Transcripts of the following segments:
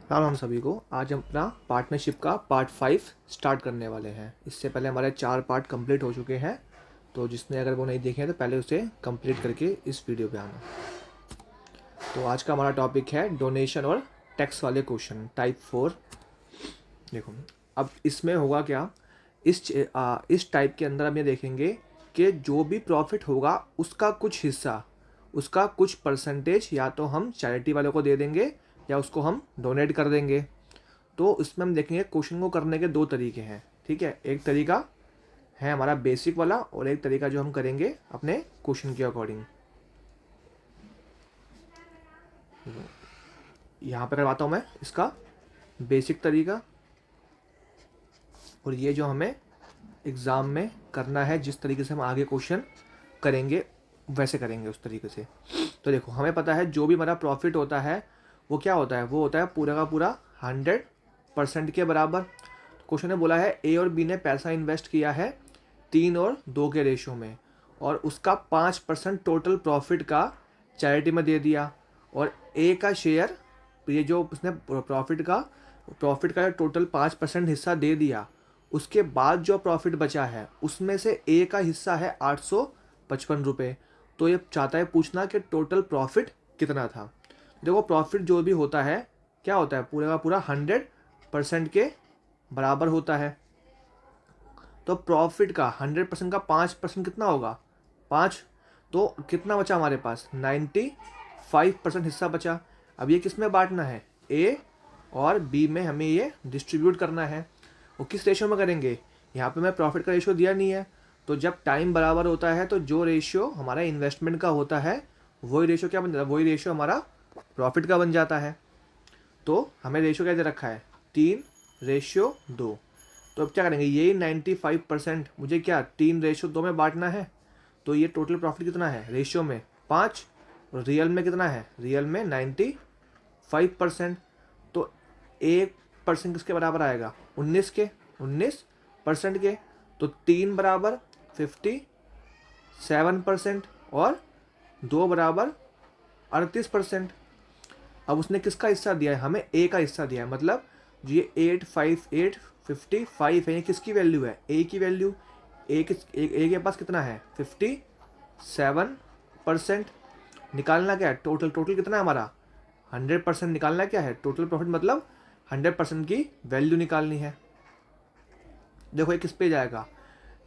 राम राम सभी को। आज हम अपना पार्टनरशिप का पार्ट 5 स्टार्ट करने वाले हैं। इससे पहले हमारे 4 पार्ट कंप्लीट हो चुके हैं, तो जिसने अगर वो नहीं देखे हैं तो पहले उसे कंप्लीट करके इस वीडियो पे आना। तो आज का हमारा टॉपिक है डोनेशन और टैक्स वाले क्वेश्चन टाइप 4। देखो, अब इसमें होगा क्या, इस टाइप के अंदर हम ये देखेंगे कि जो भी प्रॉफिट होगा उसका कुछ हिस्सा, उसका कुछ परसेंटेज या तो हम चैरिटी वालों को दे देंगे या उसको हम डोनेट कर देंगे। तो इसमें हम देखेंगे क्वेश्चन को करने के दो तरीके हैं। ठीक है, एक तरीका है हमारा बेसिक वाला और एक तरीका जो हम करेंगे अपने क्वेश्चन के अकॉर्डिंग। यहाँ पर करवाता हूँ मैं इसका बेसिक तरीका, और ये जो हमें एग्ज़ाम में करना है, जिस तरीके से हम आगे क्वेश्चन करेंगे वैसे करेंगे उस तरीके से। तो देखो, हमें पता है जो भी हमारा प्रॉफिट होता है वो क्या होता है, वो होता है पूरा का पूरा 100% के बराबर। क्वेश्चन ने बोला है ए और बी ने पैसा इन्वेस्ट किया है 3 और 2 के रेशो में, और उसका 5% टोटल प्रॉफिट का चैरिटी में दे दिया, और ए का शेयर, ये जो उसने प्रॉफिट का टोटल 5% हिस्सा दे दिया, उसके बाद जो प्रॉफिट बचा है उसमें से ए का हिस्सा है 855 रुपये। तो ये चाहता है पूछना कि टोटल प्रॉफिट कितना था। देखो, प्रॉफिट जो भी होता है क्या होता है, पूरा का पूरा 100% के बराबर होता है। तो प्रॉफिट का 100% का 5% कितना होगा, 5। तो कितना बचा हमारे पास, 95% हिस्सा बचा। अब ये किस में बांटना है, ए और बी में हमें ये डिस्ट्रीब्यूट करना है। वो किस रेशियो में करेंगे, यहाँ पे मैं प्रॉफिट का रेशियो दिया नहीं है, तो जब टाइम बराबर होता है तो जो रेशियो हमारा इन्वेस्टमेंट का होता है वही रेशियो क्या बन जाता है, वही रेशियो हमारा प्रॉफिट का बन जाता है। तो हमें रेशियो क्या दे रखा है, 3:2। तो अब क्या करेंगे, यही 95% मुझे क्या 3:2 में बांटना है। तो ये टोटल प्रॉफिट कितना है रेशियो में 5, और रियल में कितना है, रियल में 95%। तो 1% किसके बराबर आएगा, 19% के। तो 3 बराबर 57% और 2 बराबर 38%। अब उसने किसका हिस्सा दिया है, हमें ए का हिस्सा दिया है, मतलब जो ये 85855 है, ये किसकी वैल्यू है, ए की वैल्यू। ए के पास कितना है, 57%। निकालना क्या है, टोटल कितना है हमारा, 100% निकालना क्या है, टोटल प्रॉफिट मतलब 100% की वैल्यू निकालनी है। देखो ये किस पे जाएगा,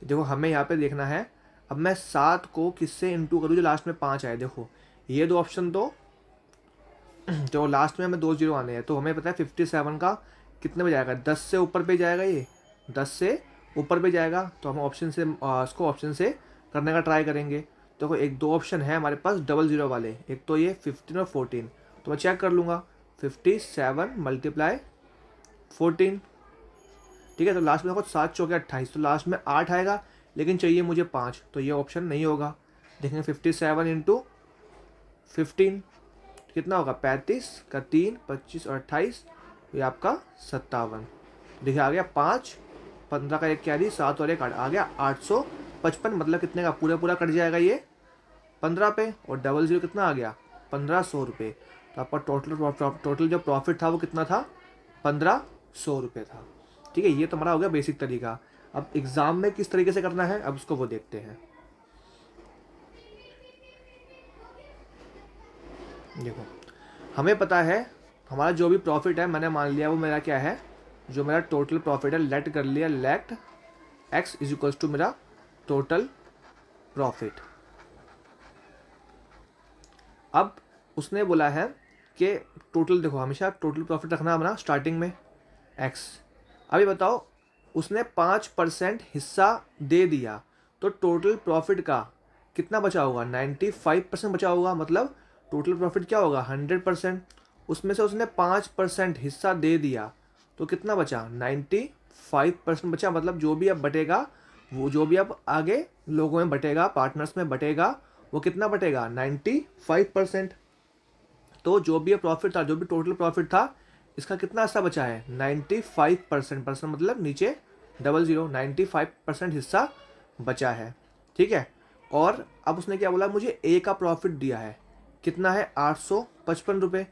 देखो हमें यहाँ पे देखना है। अब मैं 7 को किससे इंटू करूँ जो लास्ट में 5 आए। देखो ये दो ऑप्शन तो लास्ट में हमें 2 जीरो आने हैं, तो हमें पता है 57 का कितने पे जाएगा, 10 से ऊपर पे जाएगा, ये 10 से ऊपर पे जाएगा। तो हम इसको ऑप्शन से करने का ट्राई करेंगे। देखो एक दो ऑप्शन है हमारे पास डबल जीरो वाले, एक तो ये 15 और 14। तो मैं चेक कर लूँगा, 57 × 14, ठीक है। तो लास्ट में देखो 7 चौके 28, तो लास्ट में 8 आएगा, लेकिन चाहिए मुझे 5, तो ये ऑप्शन नहीं होगा। देखेंगे 57 × 15 कितना होगा, 35 का 3 25 और 28, ये आपका 57। देखिए आ गया 5, 15 का एक कैरी, 7 और 1 आ गया 855। मतलब कितने का पूरा कट जाएगा ये 15 पे, और डबल जीरो कितना आ गया, 1500 रुपये। तो आपका टोटल जो प्रॉफिट था वो कितना था, 1500 रुपये था। ठीक है, ये तो हमारा हो गया बेसिक तरीका। अब एग्ज़ाम में किस तरीके से करना है, अब उसको वो देखते हैं। देखो हमें पता है हमारा जो भी प्रॉफिट है, मैंने मान लिया वो मेरा क्या है, जो मेरा टोटल प्रॉफिट है, लेट कर लिया, let x is equals to मेरा टोटल प्रॉफिट। अब उसने बोला है कि टोटल, देखो हमेशा टोटल प्रॉफिट रखना हमारा स्टार्टिंग में एक्स। अभी बताओ, उसने 5% हिस्सा दे दिया, तो टोटल प्रॉफिट का कितना बचा होगा, 95% बचा होगा। मतलब टोटल प्रॉफिट क्या होगा, 100%। उसमें से उसने 5% हिस्सा दे दिया, तो कितना बचा, 95% बचा। मतलब जो भी अब बटेगा, वो जो भी अब आगे लोगों में बटेगा, पार्टनर्स में बटेगा, वो कितना बटेगा, 95%। तो जो भी प्रॉफिट था, जो भी टोटल प्रॉफिट था, इसका कितना हिस्सा बचा है, 95%। परसेंट मतलब नीचे डबल जीरो, 95% हिस्सा बचा है। ठीक है, और अब उसने क्या बोला, मुझे ए का प्रॉफिट दिया है, कितना है, 855 रुपये,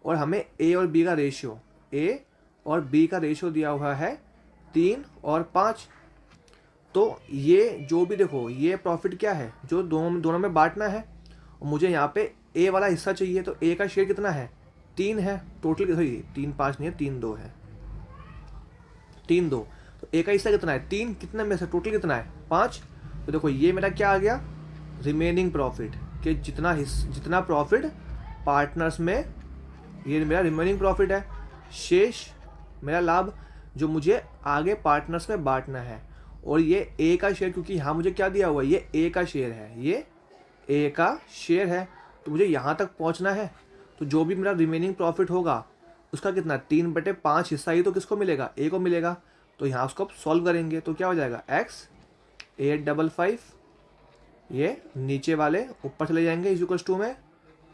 और हमें ए और बी का रेशियो ए और बी का रेशियो दिया हुआ है 3 और 5। तो ये जो भी देखो ये प्रॉफिट क्या है जो दोनों दोनों में बांटना है, और मुझे यहाँ पे ए वाला हिस्सा चाहिए, तो ए का शेयर कितना है 3 है टोटल, सॉरी 3 5 नहीं है 3 2 है, 3 2। तो ए का हिस्सा कितना है 3, कितने में से टोटल कितना है 5। तो देखो ये मेरा क्या आ गया रिमेनिंग प्रॉफिट, कि जितना प्रॉफिट पार्टनर्स में, ये मेरा रिमेनिंग प्रॉफिट है, शेष मेरा लाभ जो मुझे आगे पार्टनर्स में बांटना है। और ये ए का शेयर, क्योंकि यहाँ मुझे क्या दिया हुआ है ये ए का शेयर है, ये ए का शेयर है, तो मुझे यहाँ तक पहुँचना है। तो जो भी मेरा रिमेनिंग प्रॉफिट होगा उसका कितना 3/5 हिस्सा ही तो किसको मिलेगा ए को मिलेगा। तो यहाँ उसको सॉल्व करेंगे तो क्या हो जाएगा x 855, ये नीचे वाले ऊपर चले जाएंगे इक्वल्स टू में,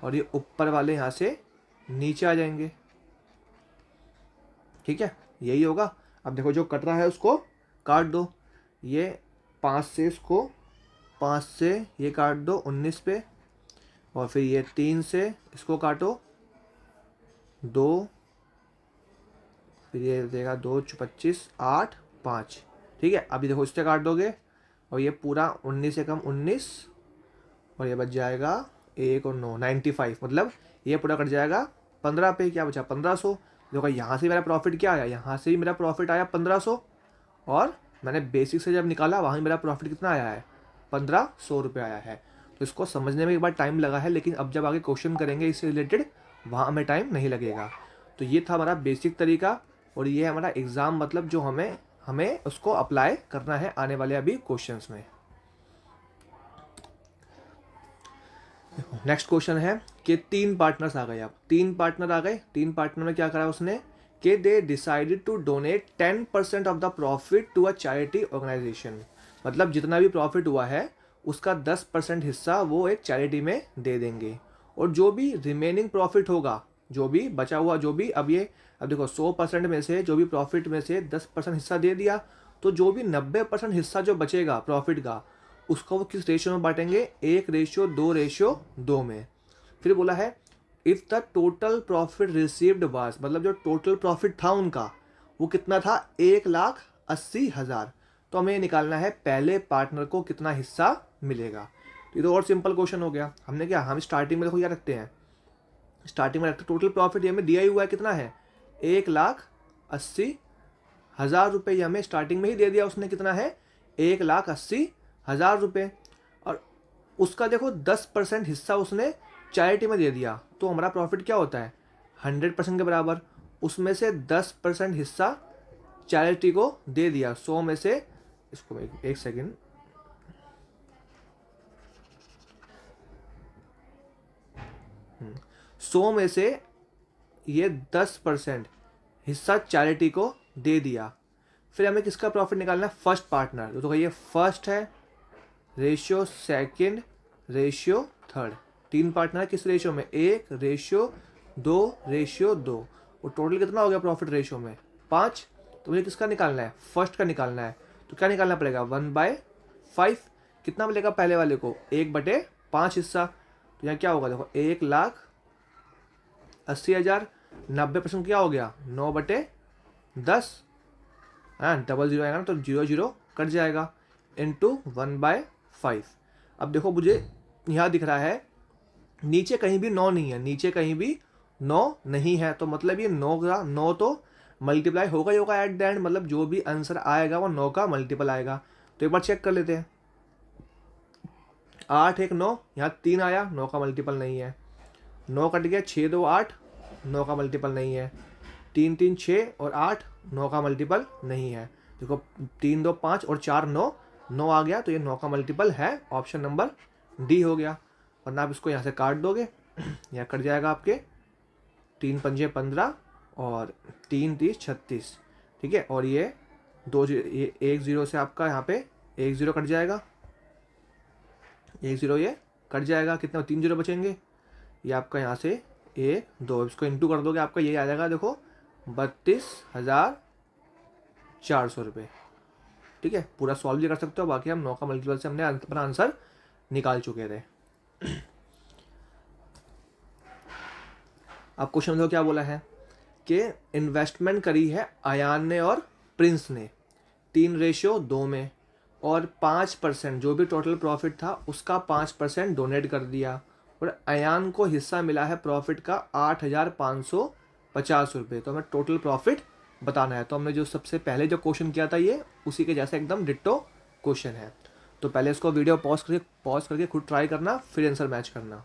और ये ऊपर वाले यहाँ से नीचे आ जाएंगे। ठीक है, यही होगा। अब देखो जो कट रहा है उसको काट दो, ये 5 से इसको 5 से ये काट दो 19 पे, और फिर ये 3 से इसको काटो 2, फिर ये देगा 2 25 8 5। ठीक है, अभी देखो इससे काट दोगे और ये पूरा 19 से कम 19, और ये बच जाएगा 1 और 9 95, मतलब ये पूरा कट जाएगा 15 पे, क्या बचा 1500। देखो यहाँ से मेरा प्रॉफिट क्या आया, यहाँ से ही मेरा प्रॉफिट आया 1500, और मैंने बेसिक से जब निकाला वहाँ मेरा प्रॉफिट कितना आया है 1500 रुपये आया है। तो इसको समझने में एक बार टाइम लगा है, लेकिन अब जब आगे क्वेश्चन करेंगे इससे रिलेटेड वहाँ हमें टाइम नहीं लगेगा। तो ये था हमारा बेसिक तरीका, और ये हमारा एग्ज़ाम मतलब जो हमें उसको अप्लाई करना है आने वाले अभी क्वेश्चंस में। नेक्स्ट क्वेश्चन है कि 3 पार्टनर्स आ गए। अब 3 पार्टनर आ गए, 3 पार्टनर में क्या करा उसने कि they decided to donate 10% of the profit to a charity organisation. मतलब जितना भी प्रॉफिट हुआ है उसका 10% हिस्सा वो एक चैरिटी में दे देंगे, और जो भी रिमेनिंग प्रॉफिट होगा, जो भी बचा हुआ, जो भी अब देखो 100% में से जो भी प्रॉफिट में से 10% हिस्सा दे दिया, तो जो भी 90% हिस्सा जो बचेगा प्रॉफिट का उसको वो किस रेशियो में बांटेंगे 1:2:2 में। फिर बोला है if the total profit received was, मतलब जो टोटल प्रॉफिट था उनका वो कितना था 1,80,000। तो हमें निकालना है पहले पार्टनर को कितना हिस्सा मिलेगा। तो ये तो और सिंपल क्वेश्चन हो गया। हमने क्या, हम स्टार्टिंग में देखो क्या रखते हैं, स्टार्टिंग में रखते टोटल प्रॉफिट ये हमें दिया ही हुआ है कितना है 1,80,000 रुपये, ये हमें स्टार्टिंग में ही दे दिया उसने, कितना है 1,80,000 रुपये। और उसका देखो 10% हिस्सा उसने चैरिटी में दे दिया, तो हमारा प्रॉफिट क्या होता है 100% के बराबर। उसमें से 10% हिस्सा चैरिटी को दे दिया 100 में से, इसको एक सेकेंड, सौ में से ये 10% हिस्सा चैरिटी को दे दिया। फिर हमें किसका प्रॉफिट निकालना है फर्स्ट पार्टनर, तो ये फर्स्ट है ratio second ratio third. 3 partner किस रेशियो में 1:2:2, और टोटल कितना हो गया प्रॉफिट रेशियो में 5। तो मुझे किसका निकालना है फर्स्ट का निकालना है, तो क्या निकालना पड़ेगा 1/5। कितना मिलेगा पहले वाले को 1/5 हिस्सा। तो यहाँ क्या होगा देखो 1,80,000, 90% क्या हो गया 9/10, हाँ डबल जीरो आएगा ना तो 0 कट जाएगा इंटू 1/5। अब देखो मुझे यहाँ दिख रहा है नीचे कहीं भी 9 नहीं है, नीचे कहीं भी 9 नहीं है, तो मतलब ये 9 का 9 तो मल्टीप्लाई होगा ही होगा एट द एंड, मतलब जो भी आंसर आएगा वो 9 का मल्टीपल आएगा। तो एक बार चेक कर लेते हैं, 8 1 9, यहाँ 3 आया 9 का मल्टीपल नहीं है, 9 कट गया 6 2 8, 9 का मल्टीपल नहीं है, 3 3 6 और 8 9 का मल्टीपल नहीं है। देखो 3 2 5 और 4 9, 9 आ गया, तो ये 9 का मल्टीपल है, ऑप्शन नंबर डी हो गया। वरना आप इसको यहाँ से काट दोगे, यहाँ कट जाएगा आपके 3 पंजे 15 और 3 30 36, ठीक है। और ये 1 0 से आपका यहाँ पे 1 0 कट जाएगा, 1 0 ये कट जाएगा, कितना 3 0 बचेंगे, ये आपका यहाँ से 1 2, इसको इंटू कर दोगे आपका ये आ जाएगा देखो 32,400 रुपये, ठीक है। पूरा सॉल्व भी कर सकते हो, बाकी हम 9 का मल्टीपल से हमने अपना आंसर निकाल चुके थे। अब क्वेश्चन में क्या बोला है कि इन्वेस्टमेंट करी है अयान ने और प्रिंस ने 3:2 में, और 5% जो भी टोटल प्रॉफिट था उसका 5% डोनेट कर दिया, और अयान को हिस्सा मिला है प्रॉफिट का 8,550 रुपये। तो हमें टोटल प्रॉफिट बताना है। तो हमने जो सबसे पहले जो क्वेश्चन किया था ये उसी के जैसा एकदम डिट्टो क्वेश्चन है। तो पहले इसको वीडियो पॉज करके खुद ट्राई करना, फिर आंसर मैच करना।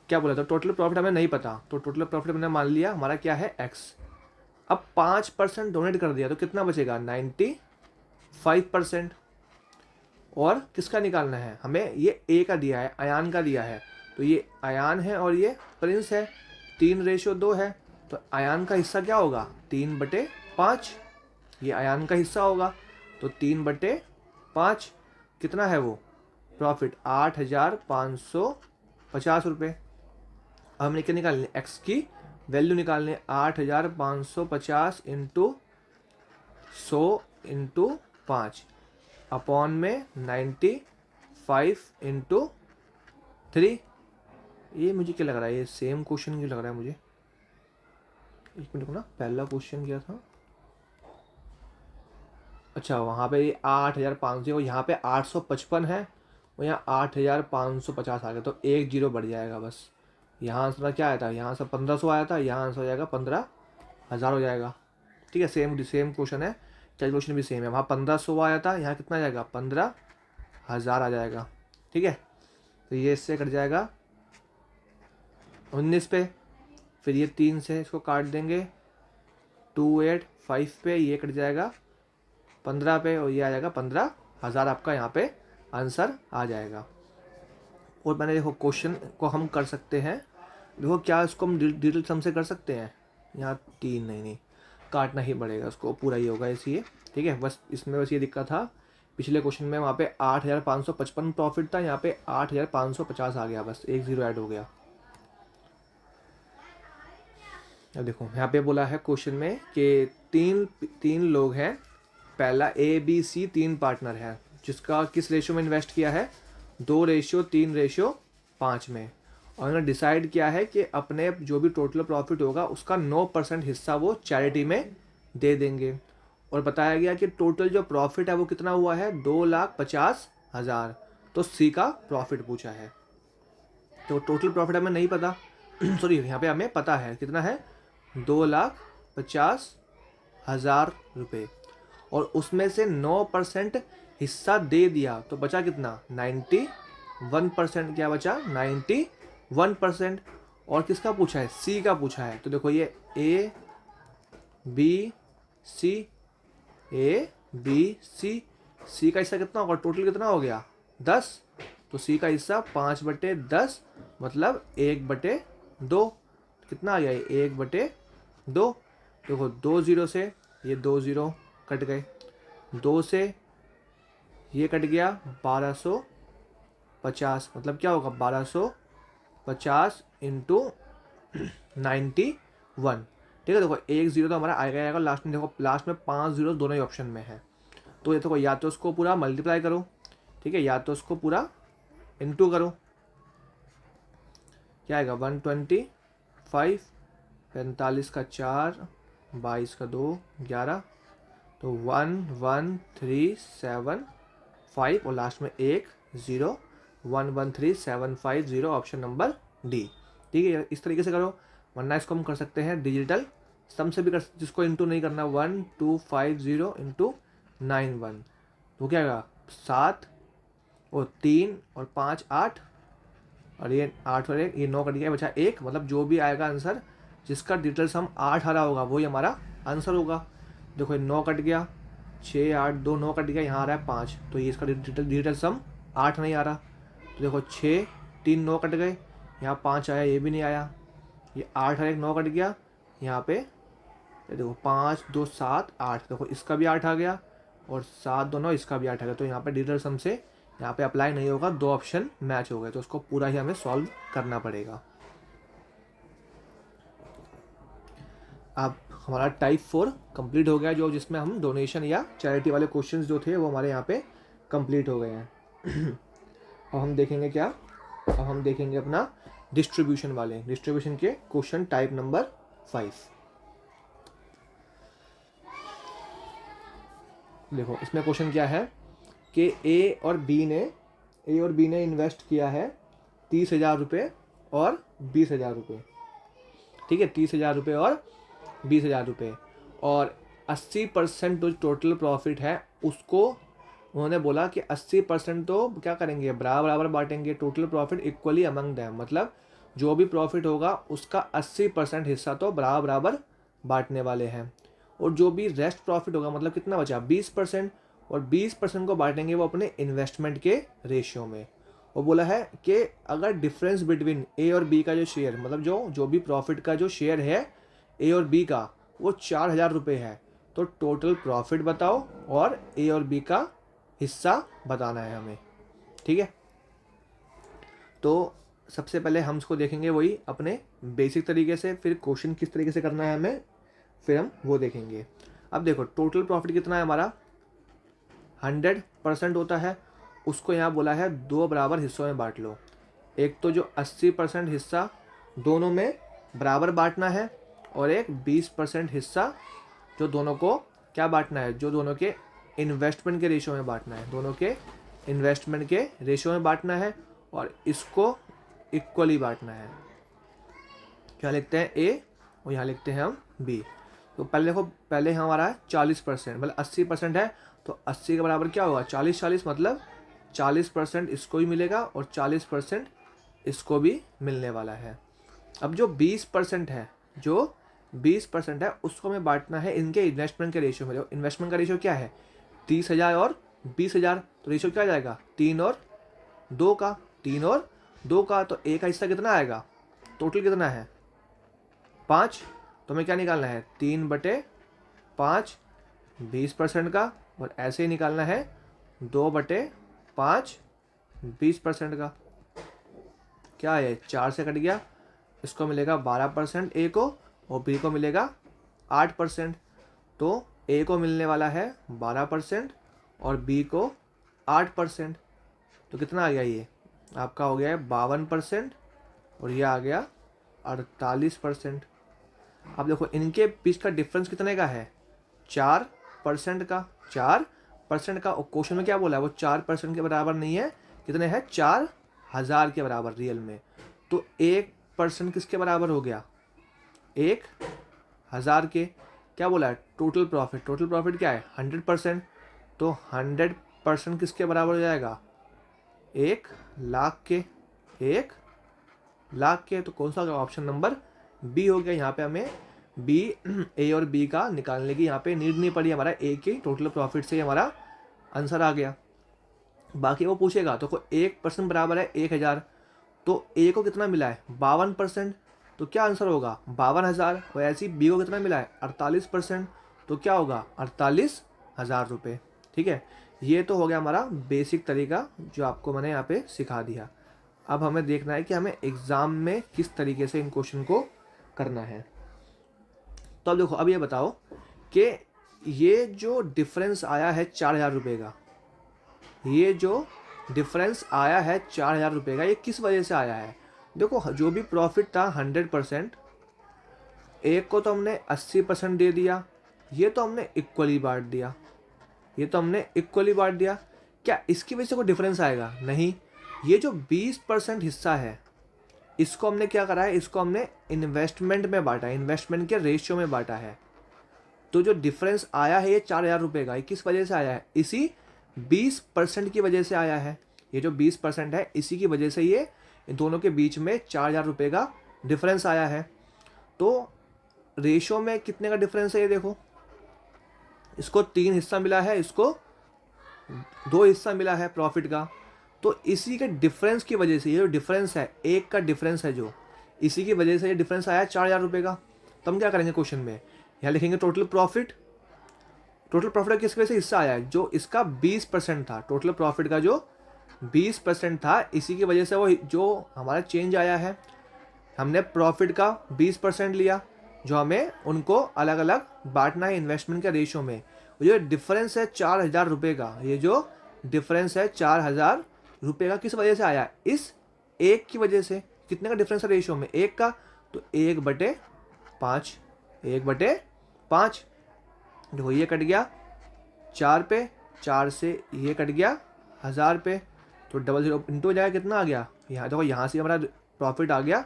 क्या बोला था, टोटल प्रॉफिट हमें नहीं पता, तो टोटल प्रॉफिट मैंने मान लिया हमारा क्या है एक्स। अब 5% डोनेट कर दिया तो कितना बचेगा 95%। और किसका निकालना है हमें, ये ए का दिया है, अयान का दिया है, तो ये अयान है और ये प्रिंस है, 3:2 है, तो अयान का हिस्सा क्या होगा 3/5, ये अयान का हिस्सा होगा, तो 3/5 कितना है वो प्रॉफिट 8,550 रुपये। हमने क्या निकालनी है, एक्स की वैल्यू निकालनी है, 8,550 इंटू 100/5 अपॉन में 95 इंटू 3। ये मुझे क्या लग रहा है, ये सेम क्वेश्चन क्यों लग रहा है मुझे, एक मिनट को ना, पहला क्वेश्चन क्या था, अच्छा वहाँ पे ये 8,500 और यहाँ पे 855 है, और यहाँ 8,550 आ गया, तो 1 जीरो बढ़ जाएगा बस। यहाँ आंसर क्या आया था, यहाँ से 1500 आया था, यहाँ आंसर हो जाएगा 15,000 हो जाएगा। ठीक है, सेम क्वेश्चन है, कैलकुलेशन भी सेम है। वहाँ 1500 आया था, यहाँ कितना आ जाएगा 15,000 आ जाएगा। ठीक है, तो ये इससे कट जाएगा 19 पे, फिर ये 3 से इसको काट देंगे 285 पे, ये कट जाएगा 15 पे, और ये आ जाएगा 15,000 आपका यहाँ पे आंसर आ जाएगा। और मैंने देखो क्वेश्चन को हम कर सकते हैं, देखो क्या इसको हम डिटेल सम से कर सकते हैं, यहाँ 3 नहीं काटना ही पड़ेगा, उसको पूरा ही होगा इसलिए। ठीक है, बस इसमें बस ये दिक्कत था, पिछले क्वेश्चन में वहाँ पे 8,555 प्रॉफिट था, यहाँ पे 8,550 आ गया, बस 1 जीरो ऐड हो गया। अब देखो यहाँ पे बोला है क्वेश्चन में कि तीन लोग हैं, पहला ए बी सी 3 पार्टनर हैं, जिसका किस रेशियो में इन्वेस्ट किया है 2:3:5 में, और उन्होंने डिसाइड किया है कि अपने जो भी टोटल प्रॉफिट होगा उसका 9% हिस्सा वो चैरिटी में दे देंगे। और बताया गया कि टोटल जो प्रॉफिट है वो कितना हुआ है 2,50,000। तो सी का प्रॉफिट पूछा है, तो टोटल प्रॉफिट हमें नहीं पता सॉरी यहाँ पे हमें पता है कितना है 2,50,000 रुपये, और उसमें से 9% हिस्सा दे दिया तो बचा कितना 91%। क्या बचा 91%। और किसका पूछा है सी का पूछा है, तो देखो ये ए बी सी सी का हिस्सा कितना होगा, टोटल कितना हो गया 10, तो सी का हिस्सा 5/10 मतलब 1/2, कितना आ गया 1/2। देखो 2 जीरो से ये 2 जीरो कट गए, 2 से ये कट गया 1250, मतलब क्या होगा 1250 इंटू 91। ठीक है, देखो 1 जीरो तो हमारा आएगा आएगा लास्ट में, देखो लास्ट में 5 जीरो दोनों ही ऑप्शन में है, तो ये देखो या तो उसको पूरा मल्टीप्लाई करो, ठीक है, या तो उसको पूरा इंटू करो, क्या आएगा 125, 45 का 4, 22 का 2, 11, तो 11375 और लास्ट में 1 0, 113,750 ऑप्शन नंबर डी। ठीक है, इस तरीके से करो, वरना इसको हम कर सकते हैं डिजिटल सम से भी कर, जिसको इंटू नहीं करना 1250 इंटू 91, तो क्या आएगा 7 और 3 और 5 8, और ये 8 और 1 ये 9 कट गया, बचा 1, मतलब जो भी आएगा आंसर जिसका डिजिटल सम 8 आ रहा होगा वही हमारा आंसर होगा। देखो 9 कट गया, 6 8 2 9 कट गया, यहाँ आ रहा है 5, तो ये इसका डिजिटल सम 8 नहीं आ रहा। तो देखो 6 3 9 कट गए, यहाँ 5 आया, ये भी नहीं आया, ये 8 और 1 9 कट गया, यहाँ पे ये देखो 5 2 7 8, देखो इसका भी 8 आ गया, और 7 2 9 इसका भी 8 आ गया, तो यहाँ पे डिजिटल सम से यहाँ पे अप्लाई नहीं होगा, 2 ऑप्शन मैच हो गए, तो उसको पूरा ही हमें सॉल्व करना पड़ेगा। अब हमारा टाइप 4 कंप्लीट हो गया, जो जिसमें हम डोनेशन या चैरिटी वाले क्वेश्चंस जो थे वो हमारे यहाँ पे कंप्लीट हो गए हैं। अब हम देखेंगे क्या, अब हम देखेंगे अपना डिस्ट्रीब्यूशन के क्वेश्चन टाइप नंबर 5। देखो इसमें क्वेश्चन क्या है कि ए और बी ने इन्वेस्ट किया है 30,000 रुपये और 20,000 रुपये, ठीक है, 30,000 रुपये और 20,000 रुपये, और 80% जो टोटल प्रॉफिट है उसको उन्होंने बोला कि 80% तो क्या करेंगे, बराबर बराबर बांटेंगे, total profit equally among them, मतलब जो भी प्रॉफिट होगा उसका 80% हिस्सा तो बराबर बराबर बांटने वाले हैं, और जो भी रेस्ट प्रॉफिट होगा मतलब कितना बचा 20%, और 20% को बांटेंगे वो अपने इन्वेस्टमेंट के रेशियो में। वो बोला है कि अगर डिफरेंस बिटवीन ए और बी का जो शेयर, मतलब जो भी प्रॉफिट का जो शेयर है ए और बी का वो 4,000 रुपये है, तो टोटल प्रॉफिट बताओ और ए और बी का हिस्सा बताना है हमें, ठीक है। तो सबसे पहले हम इसको देखेंगे वही अपने बेसिक तरीके से, फिर क्वेश्चन किस तरीके से करना है हमें, फिर हम वो देखेंगे। अब देखो टोटल प्रॉफिट कितना है हमारा 100% होता है, उसको यहाँ बोला है 2 बराबर हिस्सों में बांट लो। एक तो जो 80% हिस्सा दोनों में बराबर बांटना है, और एक 20% हिस्सा जो दोनों को क्या बांटना है, जो दोनों के इन्वेस्टमेंट के रेशियो में बांटना है, दोनों के इन्वेस्टमेंट के रेशियो में बांटना है, और इसको इक्वली बांटना है। क्या लिखते हैं ए और यहाँ लिखते हैं हम बी। तो पहले देखो, पहले हमारा है 40%, मतलब 80% है, तो 80 के बराबर क्या होगा 40-40, मतलब 40% इसको भी मिलेगा और 40% इसको भी मिलने वाला है। अब जो 20% है, जो 20% है उसको हमें बांटना है इनके इन्वेस्टमेंट के रेशियो में। इन्वेस्टमेंट का रेशियो क्या है 30,000 और 20,000, तो रेशियो क्या आ जाएगा 3 और 2 का, 3 और 2 का, तो ए का हिस्सा कितना आएगा, टोटल कितना है 5, तो हमें क्या निकालना है 3/5 20% का, और ऐसे ही निकालना है 2/5 20% का। क्या है 4 से कट गया, इसको मिलेगा 12% ए को, और बी को मिलेगा 8%, तो ए को मिलने वाला है 12% और बी को 8%, तो कितना आ गया ये आपका हो गया है 52%, और ये आ गया 48%। अब देखो इनके बीच का डिफरेंस कितने का है 4% का, 4% का, और क्वेश्चन में क्या बोला है वो 4% के बराबर नहीं है, कितने हैं 4,000 के बराबर रियल में, तो 1% किसके बराबर हो गया 1,000 के। क्या बोला है टोटल प्रॉफिट, टोटल प्रॉफिट क्या है 100%, तो 100% किसके बराबर हो जाएगा 1,00,000 के, 1,00,000 के, तो कौन सा होगा ऑप्शन नंबर बी हो गया। यहाँ पे हमें बी ए और बी का निकालने की यहाँ पे नीड नहीं पड़ी, हमारा ए के टोटल प्रॉफिट से हमारा आंसर आ गया। बाकी वो पूछेगा तो 1% बराबर है 1,000, तो ए को कितना मिला है 52%, तो क्या आंसर होगा 52,000, और ऐसे ही बी को कितना मिला है 48%, तो क्या होगा 48,000 रुपये, ठीक है। ये तो हो गया हमारा बेसिक तरीका जो आपको मैंने यहाँ पे सिखा दिया। अब हमें देखना है कि हमें एग्ज़ाम में किस तरीके से इन क्वेश्चन को करना है। तो अब देखो, अब ये बताओ कि ये जो डिफरेंस आया है 4,000 रुपये का, ये जो डिफरेंस आया है 4,000 रुपये का, ये किस वजह से आया है। देखो जो भी प्रॉफिट था 100%, एक को तो हमने 80% दे दिया, ये तो हमने इक्वली बांट दिया, ये तो हमने इक्वली बांट दिया। क्या इसकी वजह से कोई डिफरेंस आएगा, नहीं। ये जो 20% हिस्सा है इसको हमने क्या करा है, इसको हमने इन्वेस्टमेंट में बांटा है, इन्वेस्टमेंट के रेशियो में बांटा है। तो जो डिफरेंस आया है ये 4,000 रुपये का, ये किस वजह से आया है, इसी 20% की वजह से आया है। ये जो 20% है इसी की वजह से ये इन दोनों के बीच में 4,000 रुपये का डिफरेंस आया है। तो रेशियो में कितने का डिफरेंस है ये देखो, इसको 3 हिस्सा मिला है, इसको 2 हिस्सा मिला है प्रॉफिट का, तो इसी के डिफरेंस की वजह से ये जो डिफरेंस है, एक का डिफरेंस है जो, इसी की वजह से ये डिफरेंस आया 4,000 रुपये का। तो हम क्या करेंगे क्वेश्चन में, यहाँ लिखेंगे टोटल प्रॉफिट, टोटल प्रॉफिट किस वजह से हिस्सा आया है, जो इसका 20% था, टोटल प्रॉफिट का जो 20% था इसी की वजह से वो जो हमारा चेंज आया है। हमने प्रॉफिट का 20% लिया जो हमें उनको अलग अलग बांटना है इन्वेस्टमेंट के रेशियो में। ये डिफरेंस है 4,000 रुपये का, ये जो डिफरेंस है 4,000 रुपये का किस वजह से आया, इस एक की वजह से। कितने का डिफरेंस है रेशियो में, एक का, तो 1/5, 1/5। देखो ये कट गया, 4 पे, 4 से ये कट गया 1000 पे, तो 00 इंटू हो जाएगा, कितना आ गया यहाँ देखो, यहाँ से हमारा प्रॉफिट आ गया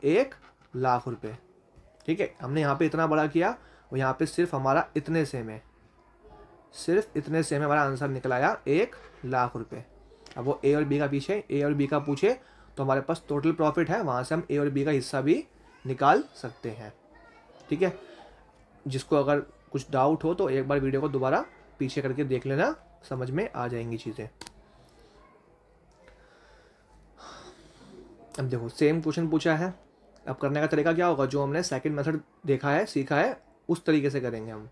1,00,000 रुपये। ठीक है, हमने यहाँ पे इतना बड़ा किया और यहाँ पे सिर्फ हमारा इतने से में, सिर्फ इतने से में हमारा आंसर निकल आया 1,00,000 रुपये। अब वो ए और बी का पीछे, ए और बी का पूछे तो हमारे पास टोटल प्रॉफिट है, वहाँ से हम ए और बी का हिस्सा भी निकाल सकते हैं। ठीक है, जिसको अगर कुछ डाउट हो तो एक बार वीडियो को दोबारा पीछे करके देख लेना, समझ में आ जाएंगी चीज़ें। अब देखो सेम क्वेश्चन पूछा है, अब करने का तरीका क्या होगा, जो हमने सेकंड मेथड देखा है, सीखा है, उस तरीके से करेंगे हम।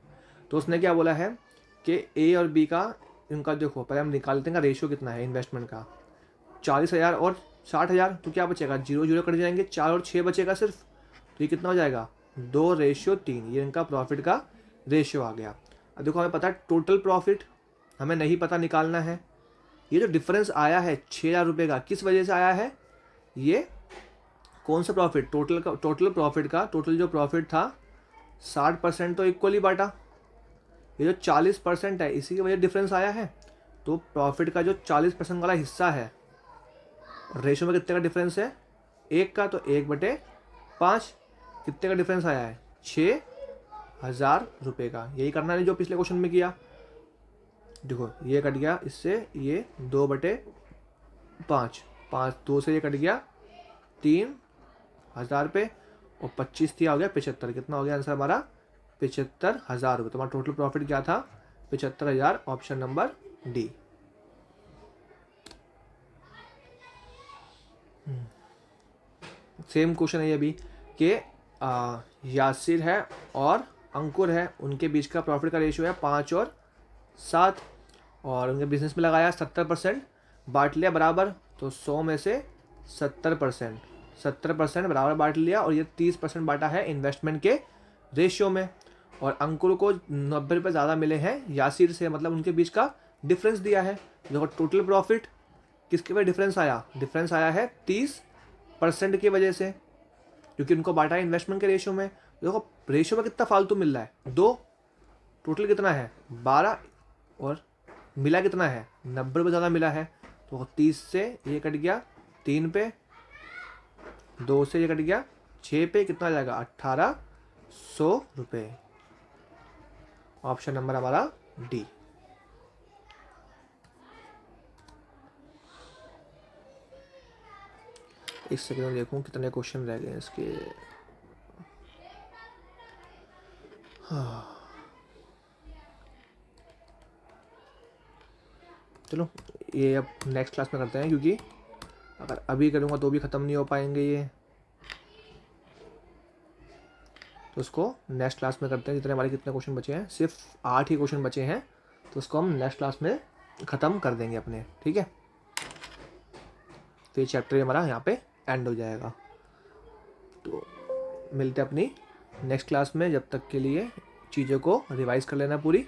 तो उसने क्या बोला है कि ए और बी का, इनका देखो पहले हम निकालते हैं रेशियो कितना है इन्वेस्टमेंट का, 40,000 और 60,000, तो क्या बचेगा, 0 कट जाएंगे, 4 और 6 बचेगा सिर्फ, तो ये कितना हो जाएगा 2:3, ये इनका प्रॉफिट का रेशियो आ गया। अब देखो हमें पता है टोटल प्रॉफिट हमें नहीं पता, निकालना है। ये जो डिफरेंस आया है 6,000 रुपये का, किस वजह से आया है, ये कौन सा प्रॉफिट, टोटल प्रॉफिट का, टोटल जो प्रॉफिट था 60% तो इक्वली बांटा, ये जो 40% है इसी की वजह डिफरेंस आया है। तो प्रॉफिट का जो 40% वाला हिस्सा है, रेशो में कितने का डिफरेंस है, 1 का, तो 1/5, कितने का डिफरेंस आया है, 6,000 रुपये का। यही करना है जो पिछले क्वेश्चन में किया। देखो ये कट गया इससे, ये 2/5, 2 से ये कट गया 3,000 पे, और 25 थी, आ गया 75, कितना हो गया आंसर हमारा 75,000 रुपये। तुम्हारा टोटल प्रॉफिट क्या था 75,000, option number D. Same question है ये भी कि यासिर है और अंकुर है, उनके बीच का प्रॉफिट का रेशियो है 5 और 7, और उनके बिजनेस में लगाया 70%, बांट लिया बराबर, तो 100 में से 70% बराबर बांट लिया, और ये 30% बांटा है इन्वेस्टमेंट के रेशियो में। और अंकुर को 90 रुपये ज़्यादा मिले हैं यासिर से, मतलब उनके बीच का डिफरेंस दिया है। देखो टोटल प्रॉफिट किसके वजह डिफरेंस आया, डिफरेंस आया है 30% की वजह से, क्योंकि उनको बांटा है इन्वेस्टमेंट के रेशियो में। देखो रेशियो में कितना फालतू मिल रहा है, 2, टोटल कितना है 12, और मिला कितना है 90 रुपये ज़्यादा मिला है, तो 30 से ये कट गया 3 पे, 2 से ये कट गया 6 पे, कितना आ जाएगा 1,800 रुपये। ऑप्शन नंबर हमारा डी। एक सेकंड में देखूं कितने क्वेश्चन रह गए इसके। हाँ चलो ये अब नेक्स्ट क्लास में करते हैं, क्योंकि अगर अभी करूँगा तो भी ख़त्म नहीं हो पाएंगे ये, तो उसको नेक्स्ट क्लास में करते हैं। जितने हमारे कितने क्वेश्चन बचे हैं, सिर्फ 8 ही क्वेश्चन बचे हैं, तो उसको हम नेक्स्ट क्लास में ख़त्म कर देंगे अपने। ठीक है, तो ये चैप्टर हमारा यहाँ पे एंड हो जाएगा। तो मिलते हैं अपनी नेक्स्ट क्लास में, जब तक के लिए चीज़ों को रिवाइज कर लेना पूरी।